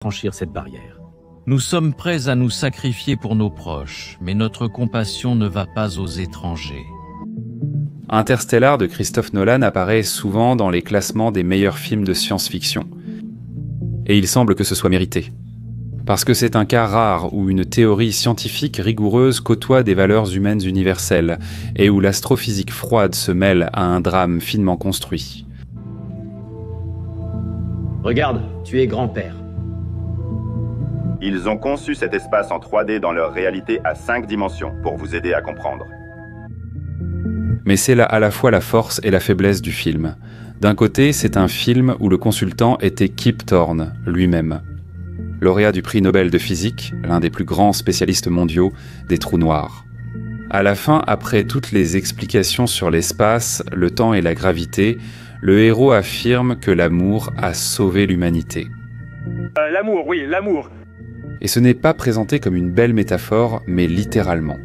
franchir cette barrière. Nous sommes prêts à nous sacrifier pour nos proches, mais notre compassion ne va pas aux étrangers. Interstellar de Christopher Nolan apparaît souvent dans les classements des meilleurs films de science-fiction. Et il semble que ce soit mérité. Parce que c'est un cas rare où une théorie scientifique rigoureuse côtoie des valeurs humaines universelles et où l'astrophysique froide se mêle à un drame finement construit. Regarde, tu es grand-père. Ils ont conçu cet espace en 3D dans leur réalité à 5 dimensions pour vous aider à comprendre. Mais c'est là à la fois la force et la faiblesse du film. D'un côté, c'est un film où le consultant était Kip Thorne, lui-même. Lauréat du prix Nobel de physique, l'un des plus grands spécialistes mondiaux des trous noirs. À la fin, après toutes les explications sur l'espace, le temps et la gravité, le héros affirme que l'amour a sauvé l'humanité. L'amour, oui, l'amour. Et ce n'est pas présenté comme une belle métaphore, mais littéralement.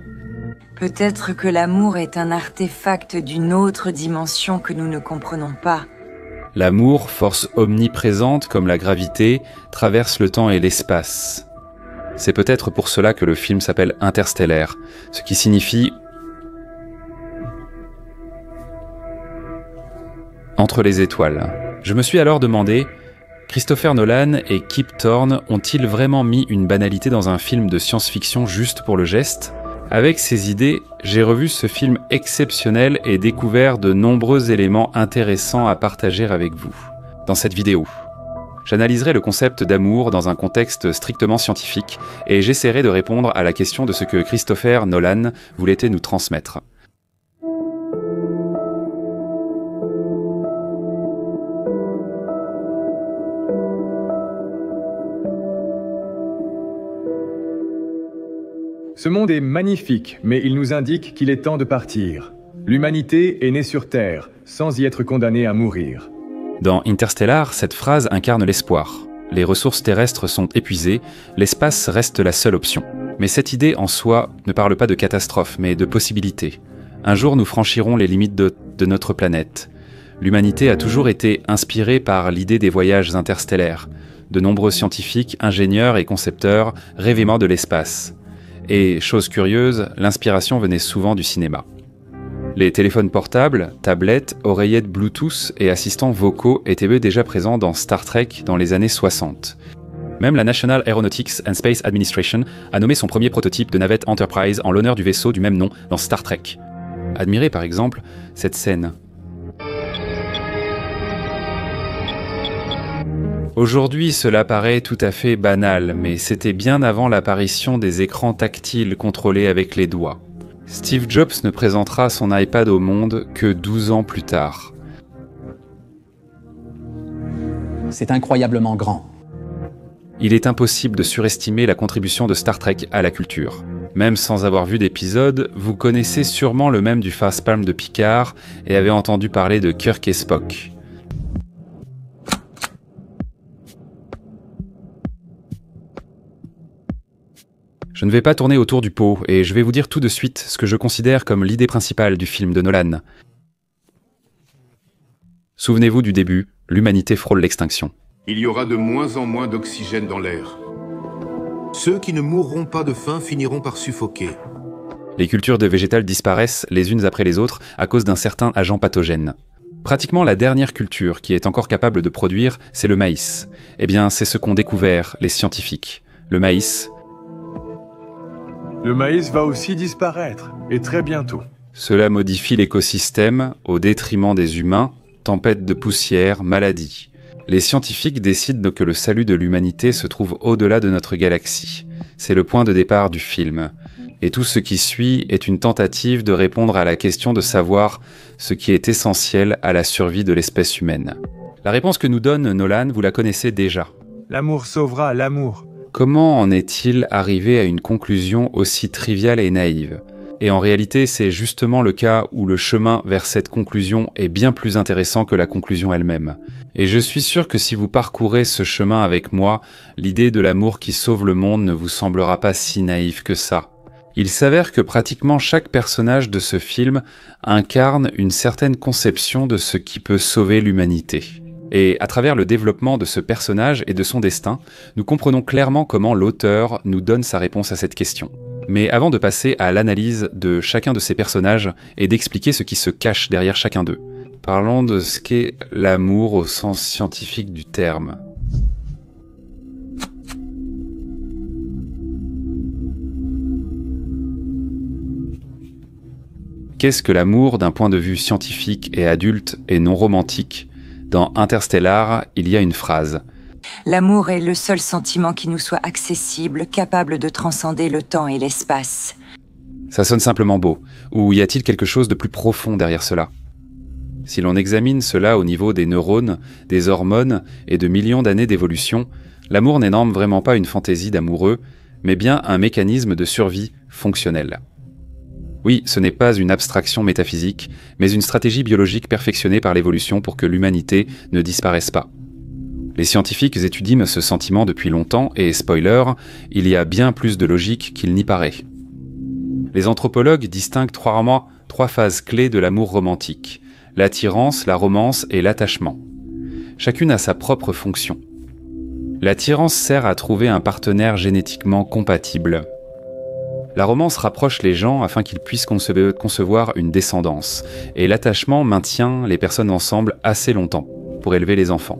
Peut-être que l'amour est un artefact d'une autre dimension que nous ne comprenons pas. L'amour, force omniprésente comme la gravité, traverse le temps et l'espace. C'est peut-être pour cela que le film s'appelle Interstellaire, ce qui signifie entre les étoiles. Je me suis alors demandé, Christopher Nolan et Kip Thorne ont-ils vraiment mis une banalité dans un film de science-fiction juste pour le geste ? Avec ces idées, j'ai revu ce film exceptionnel et découvert de nombreux éléments intéressants à partager avec vous. Dans cette vidéo, j'analyserai le concept d'amour dans un contexte strictement scientifique et j'essaierai de répondre à la question de ce que Christopher Nolan voulait nous transmettre. Ce monde est magnifique, mais il nous indique qu'il est temps de partir. L'humanité est née sur Terre, sans y être condamnée à mourir. Dans Interstellar, cette phrase incarne l'espoir. Les ressources terrestres sont épuisées, l'espace reste la seule option. Mais cette idée en soi ne parle pas de catastrophe, mais de possibilité. Un jour, nous franchirons les limites de notre planète. L'humanité a toujours été inspirée par l'idée des voyages interstellaires. De nombreux scientifiques, ingénieurs et concepteurs rêvaient de l'espace. Et, chose curieuse, l'inspiration venait souvent du cinéma. Les téléphones portables, tablettes, oreillettes Bluetooth et assistants vocaux étaient eux déjà présents dans Star Trek dans les années 60. Même la National Aeronautics and Space Administration a nommé son premier prototype de navette Enterprise en l'honneur du vaisseau du même nom dans Star Trek. Admirez par exemple cette scène. Aujourd'hui, cela paraît tout à fait banal, mais c'était bien avant l'apparition des écrans tactiles contrôlés avec les doigts. Steve Jobs ne présentera son iPad au monde que 12 ans plus tard. C'est incroyablement grand. Il est impossible de surestimer la contribution de Star Trek à la culture. Même sans avoir vu d'épisode, vous connaissez sûrement le mème du facepalm de Picard et avez entendu parler de Kirk et Spock. Je ne vais pas tourner autour du pot et je vais vous dire tout de suite ce que je considère comme l'idée principale du film de Nolan. Souvenez-vous du début, l'humanité frôle l'extinction. Il y aura de moins en moins d'oxygène dans l'air. Ceux qui ne mourront pas de faim finiront par suffoquer. Les cultures de végétales disparaissent les unes après les autres à cause d'un certain agent pathogène. Pratiquement la dernière culture qui est encore capable de produire, c'est le maïs. Eh bien, c'est ce qu'ont découvert les scientifiques. Le maïs va aussi disparaître, et très bientôt. Cela modifie l'écosystème au détriment des humains, tempêtes de poussière, maladies. Les scientifiques décident que le salut de l'humanité se trouve au-delà de notre galaxie. C'est le point de départ du film. Et tout ce qui suit est une tentative de répondre à la question de savoir ce qui est essentiel à la survie de l'espèce humaine. La réponse que nous donne Nolan, vous la connaissez déjà. L'amour sauvera l'amour. Comment en est-il arrivé à une conclusion aussi triviale et naïve ? Et en réalité, c'est justement le cas où le chemin vers cette conclusion est bien plus intéressant que la conclusion elle-même. Et je suis sûr que si vous parcourez ce chemin avec moi, l'idée de l'amour qui sauve le monde ne vous semblera pas si naïve que ça. Il s'avère que pratiquement chaque personnage de ce film incarne une certaine conception de ce qui peut sauver l'humanité. Et à travers le développement de ce personnage et de son destin, nous comprenons clairement comment l'auteur nous donne sa réponse à cette question. Mais avant de passer à l'analyse de chacun de ces personnages et d'expliquer ce qui se cache derrière chacun d'eux, parlons de ce qu'est l'amour au sens scientifique du terme. Qu'est-ce que l'amour d'un point de vue scientifique et adulte et non romantique ? Dans Interstellar, il y a une phrase. L'amour est le seul sentiment qui nous soit accessible, capable de transcender le temps et l'espace. Ça sonne simplement beau. Ou y a-t-il quelque chose de plus profond derrière cela ? Si l'on examine cela au niveau des neurones, des hormones et de millions d'années d'évolution, l'amour n'est vraiment pas une fantaisie d'amoureux, mais bien un mécanisme de survie fonctionnel. Oui, ce n'est pas une abstraction métaphysique, mais une stratégie biologique perfectionnée par l'évolution pour que l'humanité ne disparaisse pas. Les scientifiques étudient ce sentiment depuis longtemps et, spoiler, il y a bien plus de logique qu'il n'y paraît. Les anthropologues distinguent trois phases clés de l'amour romantique: l'attirance, la romance et l'attachement. Chacune a sa propre fonction. L'attirance sert à trouver un partenaire génétiquement compatible. La romance rapproche les gens afin qu'ils puissent concevoir une descendance, et l'attachement maintient les personnes ensemble assez longtemps pour élever les enfants.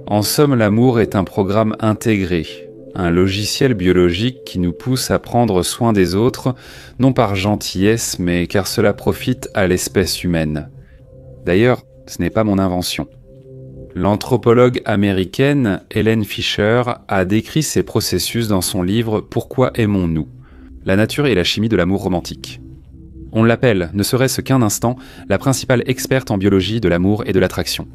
En somme, l'amour est un programme intégré, un logiciel biologique qui nous pousse à prendre soin des autres, non par gentillesse, mais car cela profite à l'espèce humaine. D'ailleurs, ce n'est pas mon invention. L'anthropologue américaine Helen Fisher a décrit ces processus dans son livre « Pourquoi aimons-nous ? La nature et la chimie de l'amour romantique ». On l'appelle, ne serait-ce qu'un instant, la principale experte en biologie de l'amour et de l'attraction.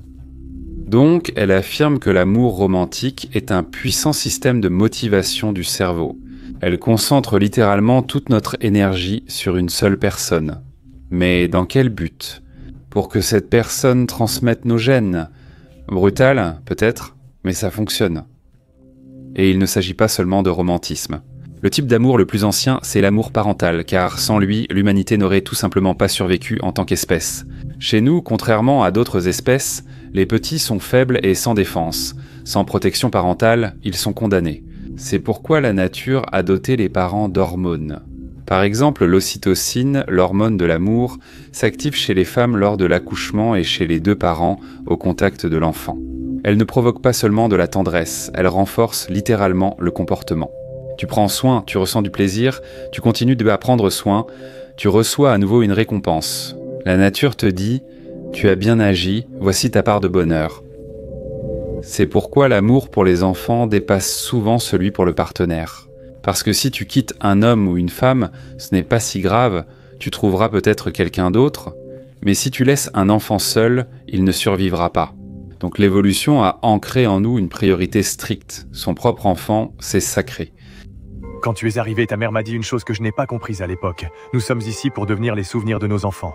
Donc, elle affirme que l'amour romantique est un puissant système de motivation du cerveau. Elle concentre littéralement toute notre énergie sur une seule personne. Mais dans quel but ? Pour que cette personne transmette nos gènes ? Brutal, peut-être, mais ça fonctionne. Et il ne s'agit pas seulement de romantisme. Le type d'amour le plus ancien, c'est l'amour parental, car sans lui, l'humanité n'aurait tout simplement pas survécu en tant qu'espèce. Chez nous, contrairement à d'autres espèces, les petits sont faibles et sans défense. Sans protection parentale, ils sont condamnés. C'est pourquoi la nature a doté les parents d'hormones. Par exemple, l'ocytocine, l'hormone de l'amour, s'active chez les femmes lors de l'accouchement et chez les deux parents au contact de l'enfant. Elle ne provoque pas seulement de la tendresse, elle renforce littéralement le comportement. Tu prends soin, tu ressens du plaisir, tu continues de prendre soin, tu reçois à nouveau une récompense. La nature te dit « Tu as bien agi, voici ta part de bonheur ». C'est pourquoi l'amour pour les enfants dépasse souvent celui pour le partenaire. Parce que si tu quittes un homme ou une femme, ce n'est pas si grave, tu trouveras peut-être quelqu'un d'autre, mais si tu laisses un enfant seul, il ne survivra pas. Donc l'évolution a ancré en nous une priorité stricte. Son propre enfant, c'est sacré. Quand tu es arrivé, ta mère m'a dit une chose que je n'ai pas comprise à l'époque. Nous sommes ici pour devenir les souvenirs de nos enfants.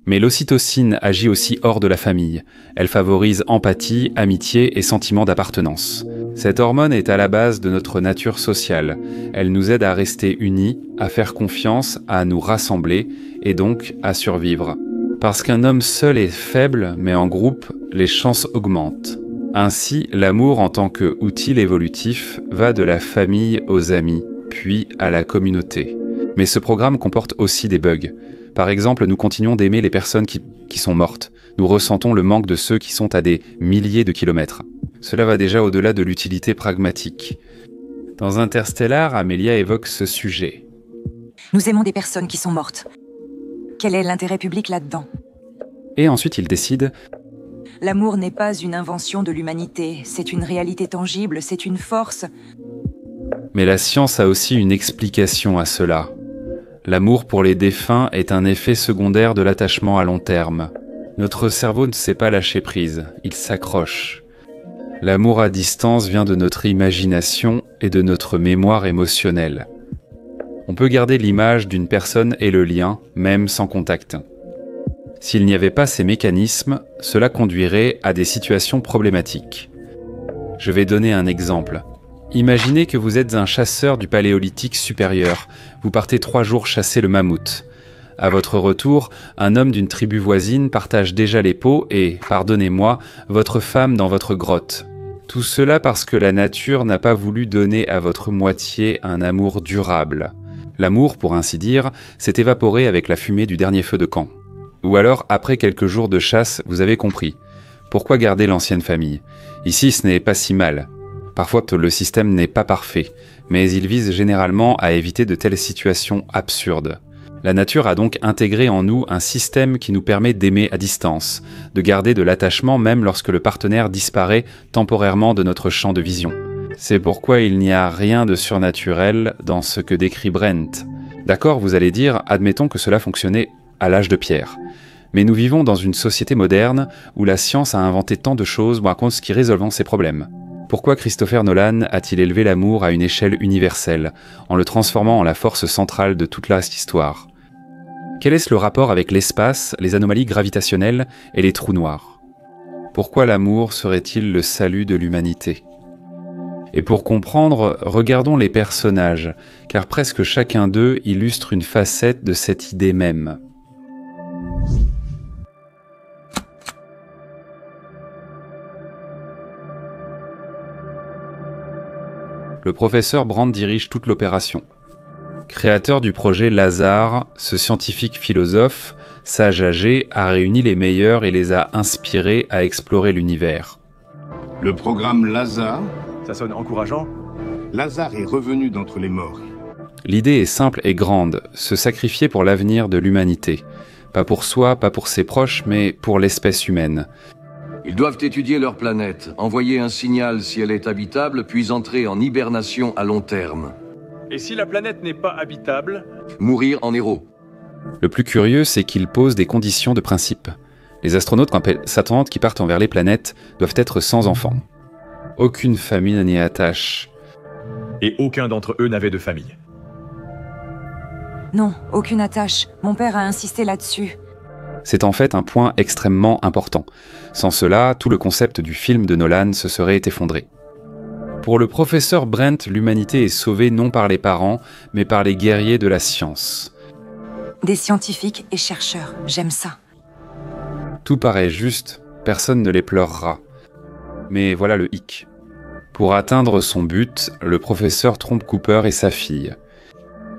Mais l'ocytocine agit aussi hors de la famille. Elle favorise empathie, amitié et sentiment d'appartenance. Cette hormone est à la base de notre nature sociale. Elle nous aide à rester unis, à faire confiance, à nous rassembler et donc à survivre. Parce qu'un homme seul est faible, mais en groupe, les chances augmentent. Ainsi, l'amour en tant qu'outil évolutif va de la famille aux amis, puis à la communauté. Mais ce programme comporte aussi des bugs. Par exemple, nous continuons d'aimer les personnes qui sont mortes. Nous ressentons le manque de ceux qui sont à des milliers de kilomètres. Cela va déjà au-delà de l'utilité pragmatique. Dans Interstellar, Amelia évoque ce sujet. Nous aimons des personnes qui sont mortes. Quel est l'intérêt public là-dedans ? Et ensuite, il décide... L'amour n'est pas une invention de l'humanité, c'est une réalité tangible, c'est une force. Mais la science a aussi une explication à cela. L'amour pour les défunts est un effet secondaire de l'attachement à long terme. Notre cerveau ne sait pas lâcher prise, il s'accroche. L'amour à distance vient de notre imagination et de notre mémoire émotionnelle. On peut garder l'image d'une personne et le lien, même sans contact. S'il n'y avait pas ces mécanismes, cela conduirait à des situations problématiques. Je vais donner un exemple. Imaginez que vous êtes un chasseur du Paléolithique supérieur. Vous partez 3 jours chasser le mammouth. À votre retour, un homme d'une tribu voisine partage déjà les pots et, pardonnez-moi, votre femme dans votre grotte. Tout cela parce que la nature n'a pas voulu donner à votre moitié un amour durable. L'amour, pour ainsi dire, s'est évaporé avec la fumée du dernier feu de camp. Ou alors, après quelques jours de chasse, vous avez compris. Pourquoi garder l'ancienne famille? Ici, ce n'est pas si mal. Parfois, le système n'est pas parfait, mais il vise généralement à éviter de telles situations absurdes. La nature a donc intégré en nous un système qui nous permet d'aimer à distance, de garder de l'attachement même lorsque le partenaire disparaît temporairement de notre champ de vision. C'est pourquoi il n'y a rien de surnaturel dans ce que décrit Brent. D'accord, vous allez dire, admettons que cela fonctionnait à l'âge de pierre. Mais nous vivons dans une société moderne où la science a inventé tant de choses qui résolvent ces problèmes. Pourquoi Christopher Nolan a-t-il élevé l'amour à une échelle universelle, en le transformant en la force centrale de toute l'histoire? Quel est le rapport avec l'espace, les anomalies gravitationnelles et les trous noirs? Pourquoi l'amour serait-il le salut de l'humanité? Et pour comprendre, regardons les personnages, car presque chacun d'eux illustre une facette de cette idée même. Le professeur Brand dirige toute l'opération. Créateur du projet Lazare, ce scientifique philosophe, sage âgé, a réuni les meilleurs et les a inspirés à explorer l'univers. Le programme Lazare? Ça sonne encourageant. Lazare est revenu d'entre les morts. L'idée est simple et grande, se sacrifier pour l'avenir de l'humanité. Pas pour soi, pas pour ses proches, mais pour l'espèce humaine. Ils doivent étudier leur planète, envoyer un signal si elle est habitable, puis entrer en hibernation à long terme. Et si la planète n'est pas habitable? Mourir en héros. Le plus curieux, c'est qu'il pose des conditions de principe. Les astronautes s'attendent qui partent envers les planètes doivent être sans enfants. Aucune famille n'y attache. Et aucun d'entre eux n'avait de famille. Non, aucune attache. Mon père a insisté là-dessus. C'est en fait un point extrêmement important. Sans cela, tout le concept du film de Nolan se serait effondré. Pour le professeur Brent, l'humanité est sauvée non par les parents, mais par les guerriers de la science. Des scientifiques et chercheurs, j'aime ça. Tout paraît juste, personne ne les pleurera. Mais voilà le hic. Pour atteindre son but, le professeur trompe Cooper et sa fille.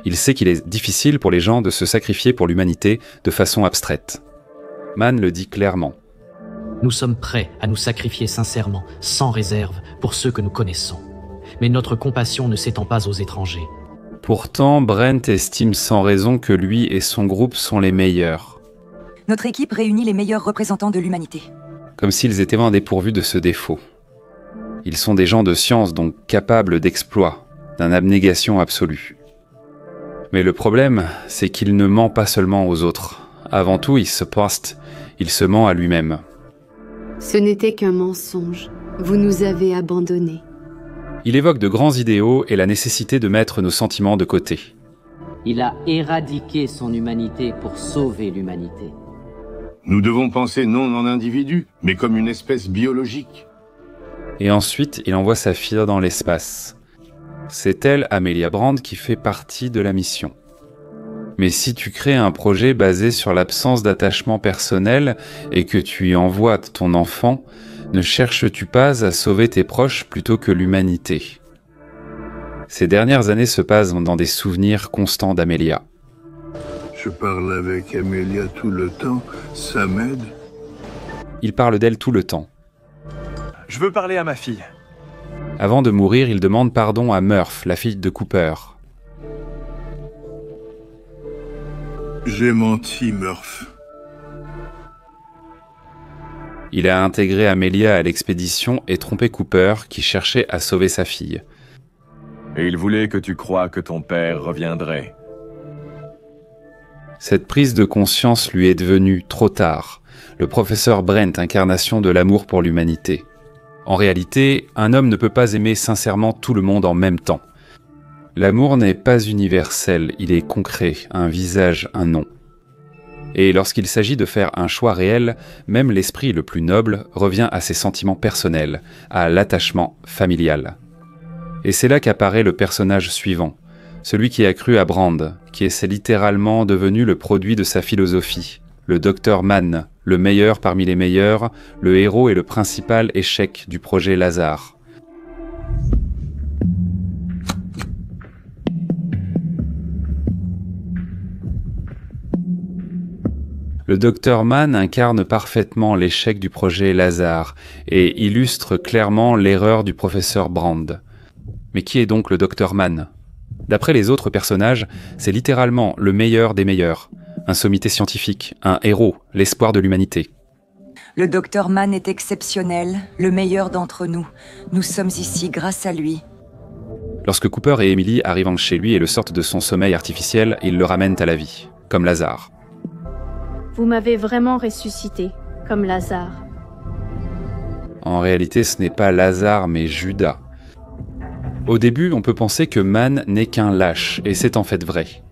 Il sait qu'il est difficile pour les gens de se sacrifier pour l'humanité de façon abstraite. Mann le dit clairement. Nous sommes prêts à nous sacrifier sincèrement, sans réserve, pour ceux que nous connaissons. Mais notre compassion ne s'étend pas aux étrangers. Pourtant, Brent estime sans raison que lui et son groupe sont les meilleurs. Notre équipe réunit les meilleurs représentants de l'humanité. Comme s'ils étaient vraiment dépourvus de ce défaut. Ils sont des gens de science, donc capables d'exploit, d'une abnégation absolue. Mais le problème, c'est qu'il ne ment pas seulement aux autres. Avant tout, il se ment à lui-même. Ce n'était qu'un mensonge. Vous nous avez abandonnés. Il évoque de grands idéaux et la nécessité de mettre nos sentiments de côté. Il a éradiqué son humanité pour sauver l'humanité. Nous devons penser non en individu, mais comme une espèce biologique. Et ensuite, il envoie sa fille dans l'espace. C'est elle, Amelia Brand, qui fait partie de la mission. Mais si tu crées un projet basé sur l'absence d'attachement personnel et que tu y envoies ton enfant, ne cherches-tu pas à sauver tes proches plutôt que l'humanité? Ces dernières années se passent dans des souvenirs constants d'Amelia. Je parle avec Amelia tout le temps, ça m'aide. Il parle d'elle tout le temps. Je veux parler à ma fille. Avant de mourir, il demande pardon à Murph, la fille de Cooper. J'ai menti, Murph. Il a intégré Amelia à l'expédition et trompé Cooper, qui cherchait à sauver sa fille. Et il voulait que tu croies que ton père reviendrait. Cette prise de conscience lui est devenue trop tard. Le professeur Brent, incarnation de l'amour pour l'humanité. En réalité, un homme ne peut pas aimer sincèrement tout le monde en même temps. L'amour n'est pas universel, il est concret, un visage, un nom. Et lorsqu'il s'agit de faire un choix réel, même l'esprit le plus noble revient à ses sentiments personnels, à l'attachement familial. Et c'est là qu'apparaît le personnage suivant, Celui qui a cru à Brand, qui est littéralement devenu le produit de sa philosophie. Le Dr Mann, le meilleur parmi les meilleurs, le héros et le principal échec du projet Lazare. Le Dr Mann incarne parfaitement l'échec du projet Lazare et illustre clairement l'erreur du professeur Brand. Mais qui est donc le Dr Mann ? D'après les autres personnages, c'est littéralement le meilleur des meilleurs. Un sommité scientifique, un héros, l'espoir de l'humanité. Le Dr Mann est exceptionnel, le meilleur d'entre nous. Nous sommes ici grâce à lui. Lorsque Cooper et Emily arrivent chez lui et le sortent de son sommeil artificiel, ils le ramènent à la vie, comme Lazare. Vous m'avez vraiment ressuscité, comme Lazare. En réalité, ce n'est pas Lazare, mais Judas. Au début, on peut penser que Mann n'est qu'un lâche, et c'est en fait vrai.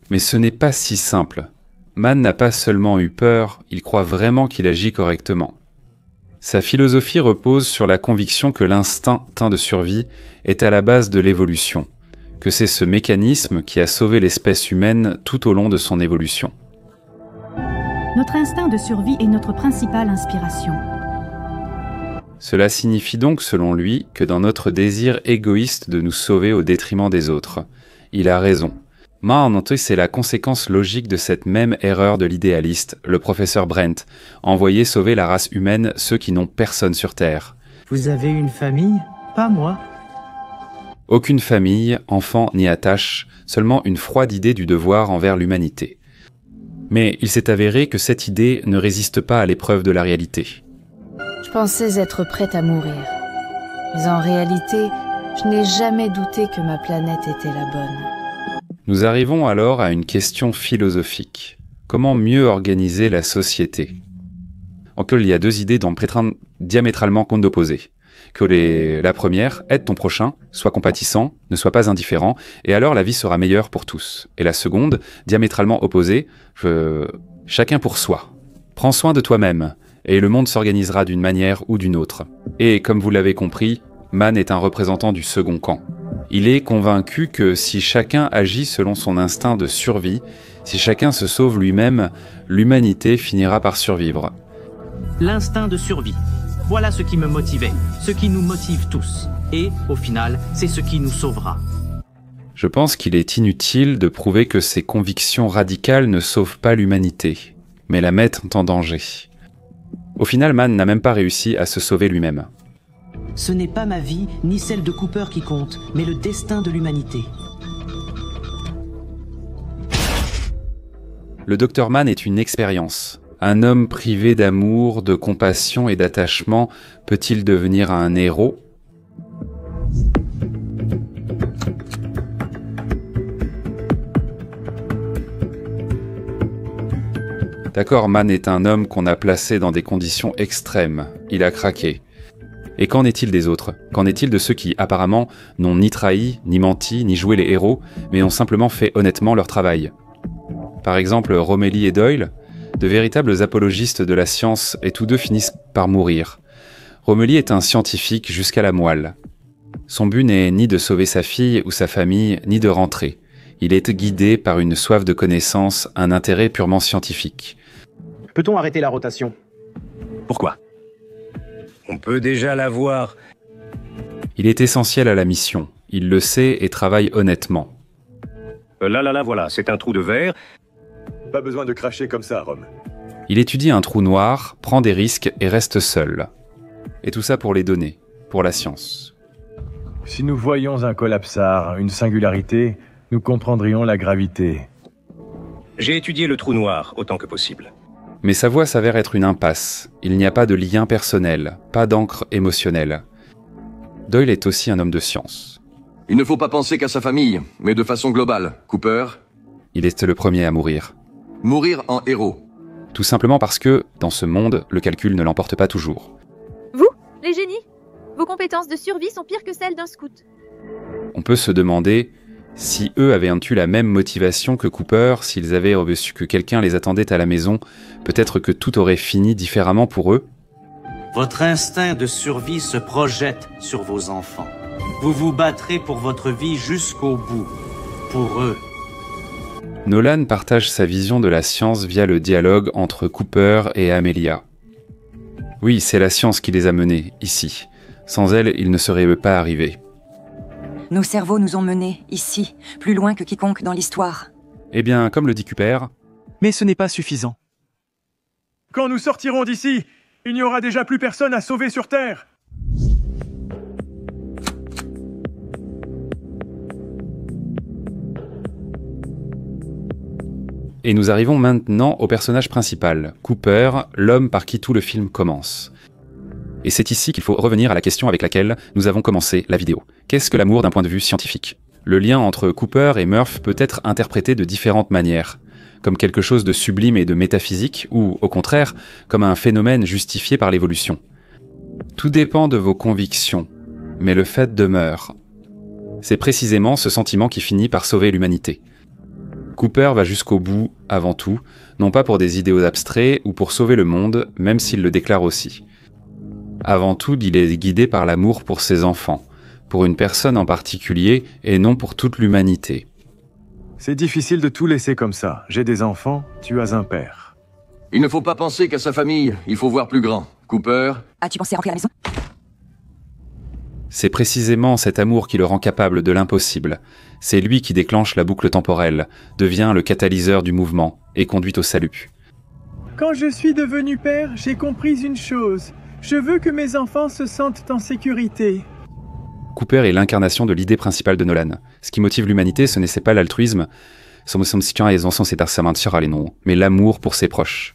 Mais ce n'est pas si simple. Mann n'a pas seulement eu peur, il croit vraiment qu'il agit correctement. Sa philosophie repose sur la conviction que l'instinct de survie est à la base de l'évolution, que c'est ce mécanisme qui a sauvé l'espèce humaine tout au long de son évolution. Notre instinct de survie est notre principale inspiration. Cela signifie donc, selon lui, que dans notre désir égoïste de nous sauver au détriment des autres, il a raison. C'est la conséquence logique de cette même erreur de l'idéaliste, le professeur Brent, envoyé sauver la race humaine, ceux qui n'ont personne sur Terre. Vous avez une famille? Pas moi. Aucune famille, enfant ni attache, seulement une froide idée du devoir envers l'humanité. Mais il s'est avéré que cette idée ne résiste pas à l'épreuve de la réalité. Je pensais être prête à mourir. Mais en réalité, je n'ai jamais douté que ma planète était la bonne. Nous arrivons alors à une question philosophique. Comment mieux organiser la société ? Encore, il y a deux idées diamétralement opposées. La première, aide ton prochain, sois compatissant, ne sois pas indifférent, et alors la vie sera meilleure pour tous. Et la seconde, diamétralement opposée, chacun pour soi. Prends soin de toi-même, et le monde s'organisera d'une manière ou d'une autre. Et comme vous l'avez compris, Mann est un représentant du second camp. Il est convaincu que si chacun agit selon son instinct de survie, si chacun se sauve lui-même, l'humanité finira par survivre. L'instinct de survie. Voilà ce qui me motivait, ce qui nous motive tous. Et, au final, c'est ce qui nous sauvera. Je pense qu'il est inutile de prouver que ces convictions radicales ne sauvent pas l'humanité, mais la mettent en danger. Au final, Mann n'a même pas réussi à se sauver lui-même. Ce n'est pas ma vie, ni celle de Cooper qui compte, mais le destin de l'humanité. Le Dr Mann est une expérience. Un homme privé d'amour, de compassion et d'attachement peut-il devenir un héros ? D'accord, Mann est un homme qu'on a placé dans des conditions extrêmes. Il a craqué. Et qu'en est-il des autres ? Qu'en est-il de ceux qui, apparemment, n'ont ni trahi, ni menti, ni joué les héros, mais ont simplement fait honnêtement leur travail ? Par exemple, Romilly et Doyle, de véritables apologistes de la science, et tous deux finissent par mourir. Romilly est un scientifique jusqu'à la moelle. Son but n'est ni de sauver sa fille ou sa famille, ni de rentrer. Il est guidé par une soif de connaissance, un intérêt purement scientifique. Peut-on arrêter la rotation ? Pourquoi ? On peut déjà la voir. Il est essentiel à la mission. Il le sait et travaille honnêtement. Là, voilà, c'est un trou de verre. Pas besoin de cracher comme ça, Rome. Il étudie un trou noir, prend des risques et reste seul. Et tout ça pour les données, pour la science. Si nous voyions un collapsar, une singularité, nous comprendrions la gravité. J'ai étudié le trou noir autant que possible. Mais sa voie s'avère être une impasse. Il n'y a pas de lien personnel, pas d'encre émotionnelle. Doyle est aussi un homme de science. Il ne faut pas penser qu'à sa famille, mais de façon globale. Cooper. Il est le premier à mourir. Mourir en héros. Tout simplement parce que, dans ce monde, le calcul ne l'emporte pas toujours. Vous, les génies, vos compétences de survie sont pires que celles d'un scout. On peut se demander si eux avaient eu la même motivation que Cooper, s'ils avaient su que quelqu'un les attendait à la maison, peut-être que tout aurait fini différemment pour eux. Votre instinct de survie se projette sur vos enfants. Vous vous battrez pour votre vie jusqu'au bout. Pour eux. Nolan partage sa vision de la science via le dialogue entre Cooper et Amelia. Oui, c'est la science qui les a menés, ici. Sans elle, ils ne seraient pas arrivés. Nos cerveaux nous ont menés, ici, plus loin que quiconque dans l'histoire. Eh bien, comme le dit Cooper... Mais ce n'est pas suffisant. Quand nous sortirons d'ici, il n'y aura déjà plus personne à sauver sur Terre. Et nous arrivons maintenant au personnage principal, Cooper, l'homme par qui tout le film commence. Et c'est ici qu'il faut revenir à la question avec laquelle nous avons commencé la vidéo. Qu'est-ce que l'amour d'un point de vue scientifique ? Le lien entre Cooper et Murph peut être interprété de différentes manières, comme quelque chose de sublime et de métaphysique, ou, au contraire, comme un phénomène justifié par l'évolution. Tout dépend de vos convictions, mais le fait demeure. C'est précisément ce sentiment qui finit par sauver l'humanité. Cooper va jusqu'au bout, avant tout, non pas pour des idéaux abstraits ou pour sauver le monde, même s'il le déclare aussi. Avant tout, il est guidé par l'amour pour ses enfants, pour une personne en particulier et non pour toute l'humanité. C'est difficile de tout laisser comme ça. J'ai des enfants, tu as un père. Il ne faut pas penser qu'à sa famille, il faut voir plus grand. Cooper... As-tu pensé rentrer à la maison ? C'est précisément cet amour qui le rend capable de l'impossible. C'est lui qui déclenche la boucle temporelle, devient le catalyseur du mouvement et conduit au salut. Quand je suis devenu père, j'ai compris une chose. Je veux que mes enfants se sentent en sécurité. Cooper est l'incarnation de l'idée principale de Nolan. Ce qui motive l'humanité, ce n'est pas l'altruisme, mais l'amour pour ses proches.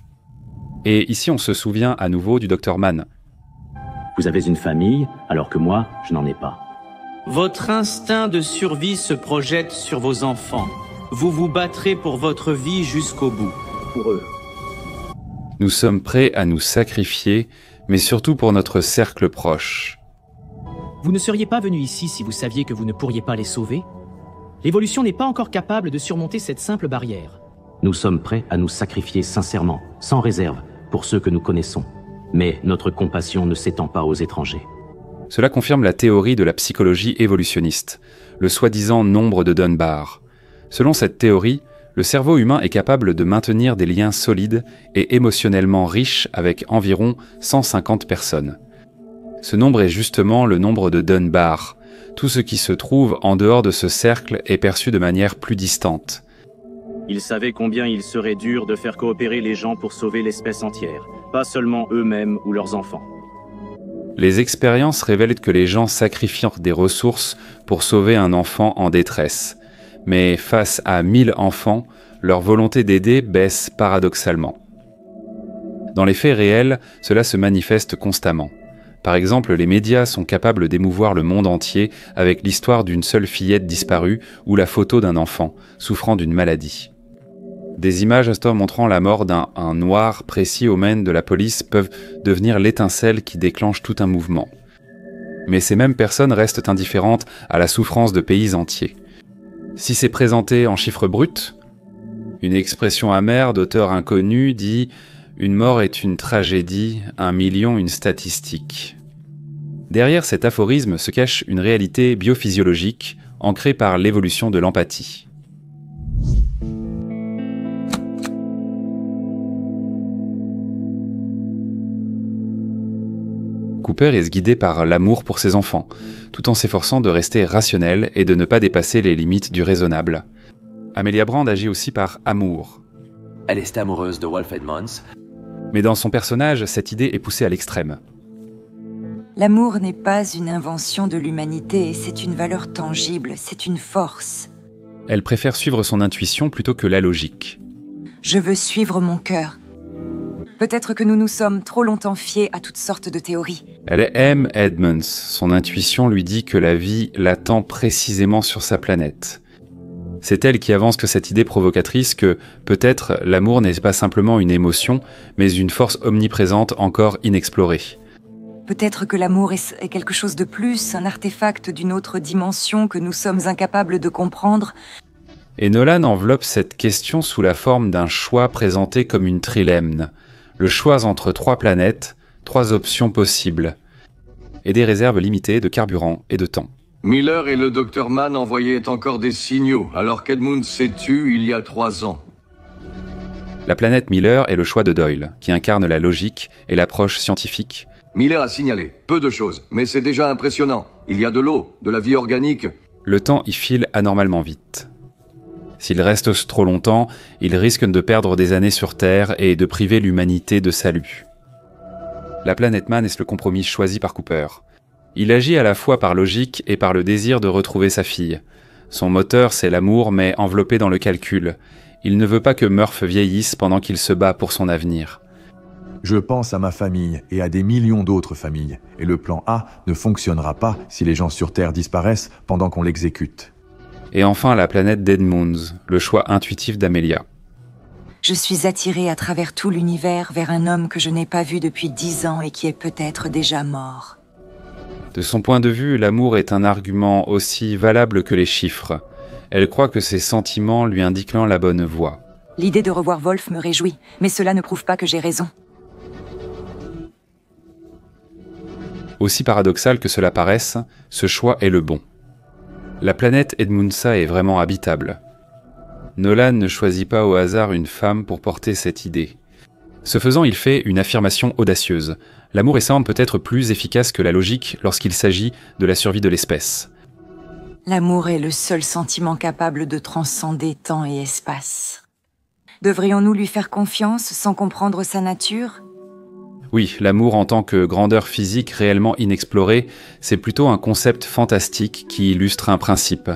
Et ici, on se souvient à nouveau du Dr Mann. Vous avez une famille, alors que moi, je n'en ai pas. Votre instinct de survie se projette sur vos enfants. Vous vous battrez pour votre vie jusqu'au bout. Pour eux. Nous sommes prêts à nous sacrifier, mais surtout pour notre cercle proche. Vous ne seriez pas venu ici si vous saviez que vous ne pourriez pas les sauver ? L'évolution n'est pas encore capable de surmonter cette simple barrière. Nous sommes prêts à nous sacrifier sincèrement, sans réserve, pour ceux que nous connaissons. Mais notre compassion ne s'étend pas aux étrangers. Cela confirme la théorie de la psychologie évolutionniste, le soi-disant nombre de Dunbar. Selon cette théorie, le cerveau humain est capable de maintenir des liens solides et émotionnellement riches avec environ 150 personnes. Ce nombre est justement le nombre de Dunbar. Tout ce qui se trouve en dehors de ce cercle est perçu de manière plus distante. Ils savaient combien il serait dur de faire coopérer les gens pour sauver l'espèce entière, pas seulement eux-mêmes ou leurs enfants. Les expériences révèlent que les gens sacrifient des ressources pour sauver un enfant en détresse. Mais face à 1000 enfants, leur volonté d'aider baisse paradoxalement. Dans les faits réels, cela se manifeste constamment. Par exemple, les médias sont capables d'émouvoir le monde entier avec l'histoire d'une seule fillette disparue ou la photo d'un enfant souffrant d'une maladie. Des images montrant la mort d'un noir précis aux mains de la police peuvent devenir l'étincelle qui déclenche tout un mouvement. Mais ces mêmes personnes restent indifférentes à la souffrance de pays entiers. Si c'est présenté en chiffres bruts, une expression amère d'auteur inconnu dit « Une mort est une tragédie, 1 million une statistique ». Derrière cet aphorisme se cache une réalité biophysiologique ancrée par l'évolution de l'empathie. Cooper est guidé par l'amour pour ses enfants, tout en s'efforçant de rester rationnel et de ne pas dépasser les limites du raisonnable. Amelia Brand agit aussi par amour. Elle est amoureuse de Wolf Edmonds. Mais dans son personnage, cette idée est poussée à l'extrême. L'amour n'est pas une invention de l'humanité, c'est une valeur tangible, c'est une force. Elle préfère suivre son intuition plutôt que la logique. Je veux suivre mon cœur. Peut-être que nous nous sommes trop longtemps fiés à toutes sortes de théories. Elle aime Edmonds. Son intuition lui dit que la vie l'attend précisément sur sa planète. C'est elle qui avance que cette idée provocatrice que, peut-être, l'amour n'est pas simplement une émotion, mais une force omniprésente encore inexplorée. Peut-être que l'amour est quelque chose de plus, un artefact d'une autre dimension que nous sommes incapables de comprendre. Et Nolan enveloppe cette question sous la forme d'un choix présenté comme une trilemme. Le choix entre 3 planètes, 3 options possibles, et des réserves limitées de carburant et de temps. Miller et le Dr Mann envoyaient encore des signaux, alors qu'Edmund s'est tué il y a 3 ans. La planète Miller est le choix de Doyle, qui incarne la logique et l'approche scientifique. Miller a signalé peu de choses, mais c'est déjà impressionnant. Il y a de l'eau, de la vie organique. Le temps y file anormalement vite. S'il reste trop longtemps, il risque de perdre des années sur Terre et de priver l'humanité de salut. La planète Mann est le compromis choisi par Cooper. Il agit à la fois par logique et par le désir de retrouver sa fille. Son moteur, c'est l'amour, mais enveloppé dans le calcul. Il ne veut pas que Murph vieillisse pendant qu'il se bat pour son avenir. Je pense à ma famille et à des millions d'autres familles, et le plan A ne fonctionnera pas si les gens sur Terre disparaissent pendant qu'on l'exécute. Et enfin la planète d'Edmunds, le choix intuitif d'Amelia. Je suis attirée à travers tout l'univers vers un homme que je n'ai pas vu depuis 10 ans et qui est peut-être déjà mort. De son point de vue, l'amour est un argument aussi valable que les chiffres. Elle croit que ses sentiments lui indiquent la bonne voie. L'idée de revoir Wolf me réjouit, mais cela ne prouve pas que j'ai raison. Aussi paradoxal que cela paraisse, ce choix est le bon. La planète Edmundsa est vraiment habitable. Nolan ne choisit pas au hasard une femme pour porter cette idée. Ce faisant, il fait une affirmation audacieuse. L'amour semble peut être plus efficace que la logique lorsqu'il s'agit de la survie de l'espèce. L'amour est le seul sentiment capable de transcender temps et espace. Devrions-nous lui faire confiance sans comprendre sa nature ? Oui, l'amour en tant que grandeur physique réellement inexplorée, c'est plutôt un concept fantastique qui illustre un principe.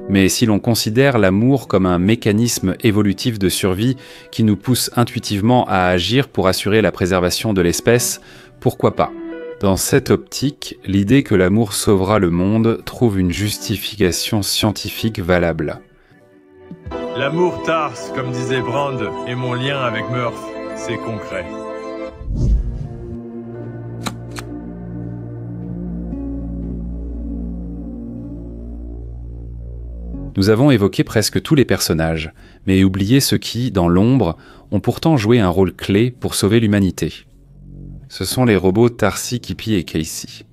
Mais si l'on considère l'amour comme un mécanisme évolutif de survie qui nous pousse intuitivement à agir pour assurer la préservation de l'espèce, pourquoi pas ? Dans cette optique, l'idée que l'amour sauvera le monde trouve une justification scientifique valable. L'amour Tars, comme disait Brand, et mon lien avec Murph, c'est concret. Nous avons évoqué presque tous les personnages, mais oublié ceux qui, dans l'ombre, ont pourtant joué un rôle clé pour sauver l'humanité. Ce sont les robots Tarsi, Kippy et Casey.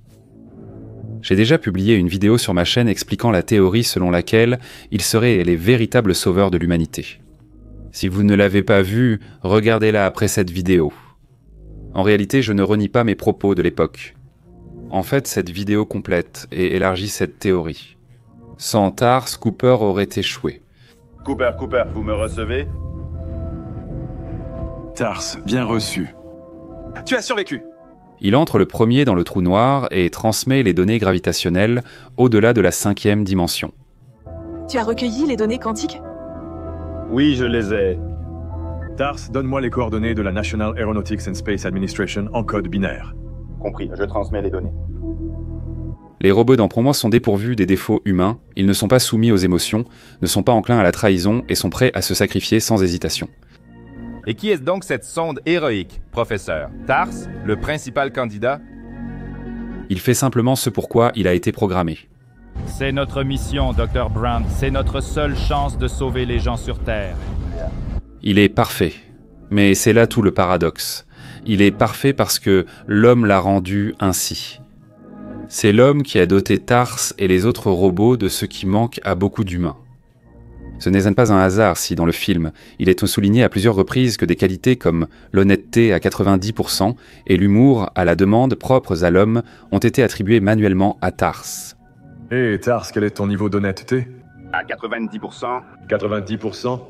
J'ai déjà publié une vidéo sur ma chaîne expliquant la théorie selon laquelle ils seraient les véritables sauveurs de l'humanité. Si vous ne l'avez pas vue, regardez-la après cette vidéo. En réalité, je ne renie pas mes propos de l'époque. En fait, cette vidéo complète et élargit cette théorie. Sans Tars, Cooper aurait échoué. Cooper, vous me recevez? Tars, bien reçu. Tu as survécu. Il entre le premier dans le trou noir et transmet les données gravitationnelles au-delà de la 5e dimension. Tu as recueilli les données quantiques? Oui, je les ai. Tars, donne-moi les coordonnées de la National Aeronautics and Space Administration en code binaire. Compris, je transmets les données. Les robots d'Ampromont sont dépourvus des défauts humains, ils ne sont pas soumis aux émotions, ne sont pas enclins à la trahison et sont prêts à se sacrifier sans hésitation. Et qui est donc cette sonde héroïque, professeur? Tars, le principal candidat? Il fait simplement ce pourquoi il a été programmé. C'est notre mission, Dr. Brand. C'est notre seule chance de sauver les gens sur Terre. Il est parfait. Mais c'est là tout le paradoxe. Il est parfait parce que l'homme l'a rendu ainsi. C'est l'homme qui a doté Tars et les autres robots de ce qui manque à beaucoup d'humains. Ce n'est pas un hasard si, dans le film, il est souligné à plusieurs reprises que des qualités comme l'honnêteté à 90% et l'humour à la demande propres à l'homme ont été attribuées manuellement à Tars. Hé, Tars, quel est ton niveau d'honnêteté? À 90%. 90%?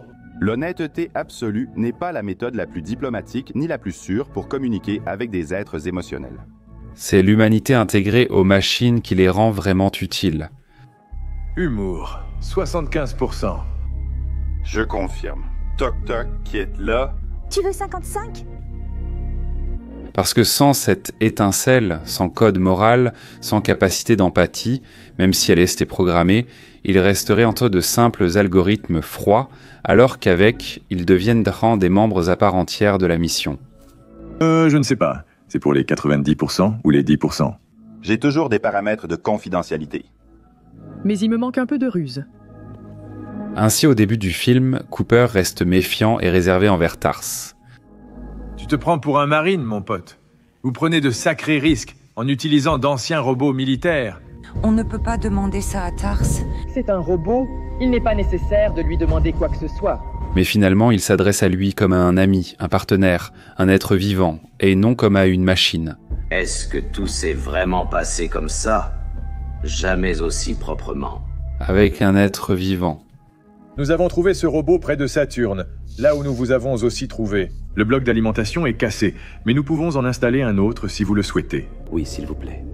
L'honnêteté absolue n'est pas la méthode la plus diplomatique ni la plus sûre pour communiquer avec des êtres émotionnels. C'est l'humanité intégrée aux machines qui les rend vraiment utiles. Humour, 75%. Je confirme. Toc toc, qui est là? Tu veux 55? Parce que sans cette étincelle, sans code moral, sans capacité d'empathie, même si elle est programmée, il resterait entre de simples algorithmes froids, alors qu'avec, ils deviennent des membres à part entière de la mission. Je ne sais pas. C'est pour les 90% ou les 10%? J'ai toujours des paramètres de confidentialité. Mais il me manque un peu de ruse. Ainsi, au début du film, Cooper reste méfiant et réservé envers Tars. Tu te prends pour un marine, mon pote. Vous prenez de sacrés risques en utilisant d'anciens robots militaires. On ne peut pas demander ça à Tars. C'est un robot. Il n'est pas nécessaire de lui demander quoi que ce soit. Mais finalement, il s'adresse à lui comme à un ami, un partenaire, un être vivant, et non comme à une machine. Est-ce que tout s'est vraiment passé comme ça? Jamais aussi proprement. Avec un être vivant. Nous avons trouvé ce robot près de Saturne, là où nous vous avons aussi trouvé. Le bloc d'alimentation est cassé, mais nous pouvons en installer un autre si vous le souhaitez. Oui, s'il vous plaît.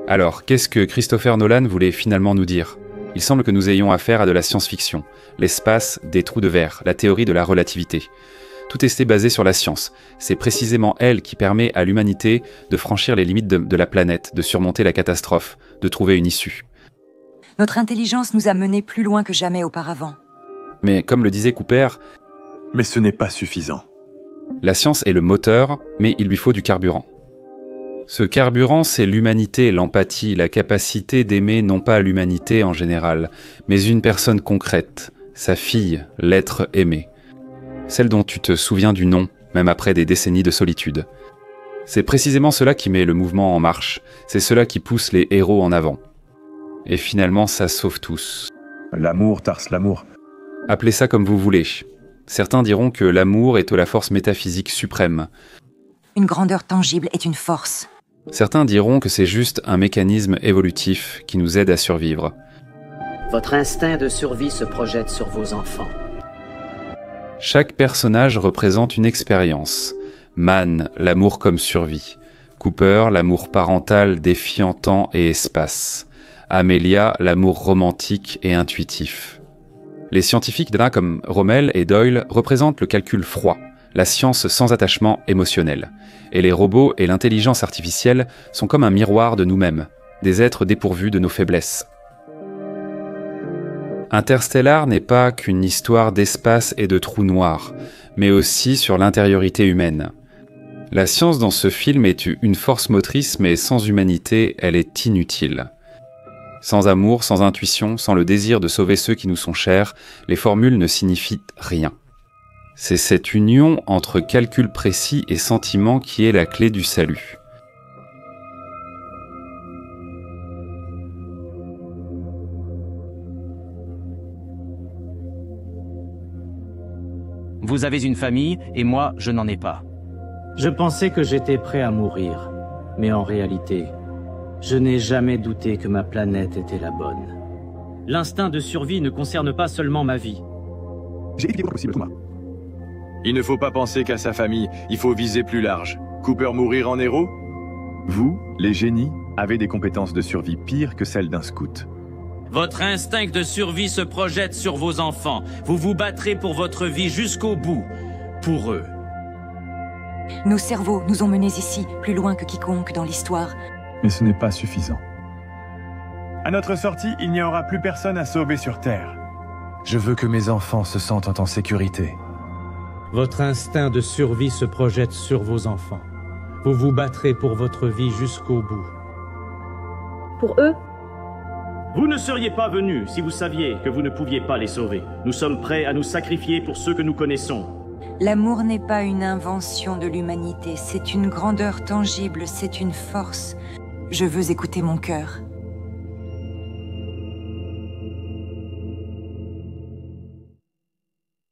Alors, qu'est-ce que Christopher Nolan voulait finalement nous dire? Il semble que nous ayons affaire à de la science-fiction, l'espace des trous de verre, la théorie de la relativité. Tout est basé sur la science. C'est précisément elle qui permet à l'humanité de franchir les limites de la planète, de surmonter la catastrophe, de trouver une issue. Notre intelligence nous a menés plus loin que jamais auparavant. Mais comme le disait Cooper, mais ce n'est pas suffisant. La science est le moteur, mais il lui faut du carburant. Ce carburant, c'est l'humanité, l'empathie, la capacité d'aimer non pas l'humanité en général, mais une personne concrète, sa fille, l'être aimé. Celle dont tu te souviens du nom, même après des décennies de solitude. C'est précisément cela qui met le mouvement en marche, c'est cela qui pousse les héros en avant. Et finalement, ça sauve tous. L'amour, Tars, l'amour. Appelez ça comme vous voulez. Certains diront que l'amour est la force métaphysique suprême. Une grandeur tangible est une force. Certains diront que c'est juste un mécanisme évolutif qui nous aide à survivre. Votre instinct de survie se projette sur vos enfants. Chaque personnage représente une expérience. Man, l'amour comme survie. Cooper, l'amour parental défiant temps et espace. Amelia, l'amour romantique et intuitif. Les scientifiques d'Anna comme Rommel et Doyle représentent le calcul froid, la science sans attachement émotionnel. Et les robots et l'intelligence artificielle sont comme un miroir de nous-mêmes, des êtres dépourvus de nos faiblesses. Interstellar n'est pas qu'une histoire d'espace et de trous noirs, mais aussi sur l'intériorité humaine. La science dans ce film est une force motrice, mais sans humanité, elle est inutile. Sans amour, sans intuition, sans le désir de sauver ceux qui nous sont chers, les formules ne signifient rien. C'est cette union entre calcul précis et sentiment qui est la clé du salut. Vous avez une famille, et moi, je n'en ai pas. Je pensais que j'étais prêt à mourir. Mais en réalité, je n'ai jamais douté que ma planète était la bonne. L'instinct de survie ne concerne pas seulement ma vie. J'ai étudié votre possible trauma. Il ne faut pas penser qu'à sa famille, il faut viser plus large. Cooper mourir en héros? Vous, les génies, avez des compétences de survie pires que celles d'un scout. Votre instinct de survie se projette sur vos enfants. Vous vous battrez pour votre vie jusqu'au bout. Pour eux. Nos cerveaux nous ont menés ici, plus loin que quiconque dans l'histoire. Mais ce n'est pas suffisant. À notre sortie, il n'y aura plus personne à sauver sur Terre. Je veux que mes enfants se sentent en sécurité. Votre instinct de survie se projette sur vos enfants. Vous vous battrez pour votre vie jusqu'au bout. Pour eux? Vous ne seriez pas venus si vous saviez que vous ne pouviez pas les sauver. Nous sommes prêts à nous sacrifier pour ceux que nous connaissons. L'amour n'est pas une invention de l'humanité, c'est une grandeur tangible, c'est une force. Je veux écouter mon cœur.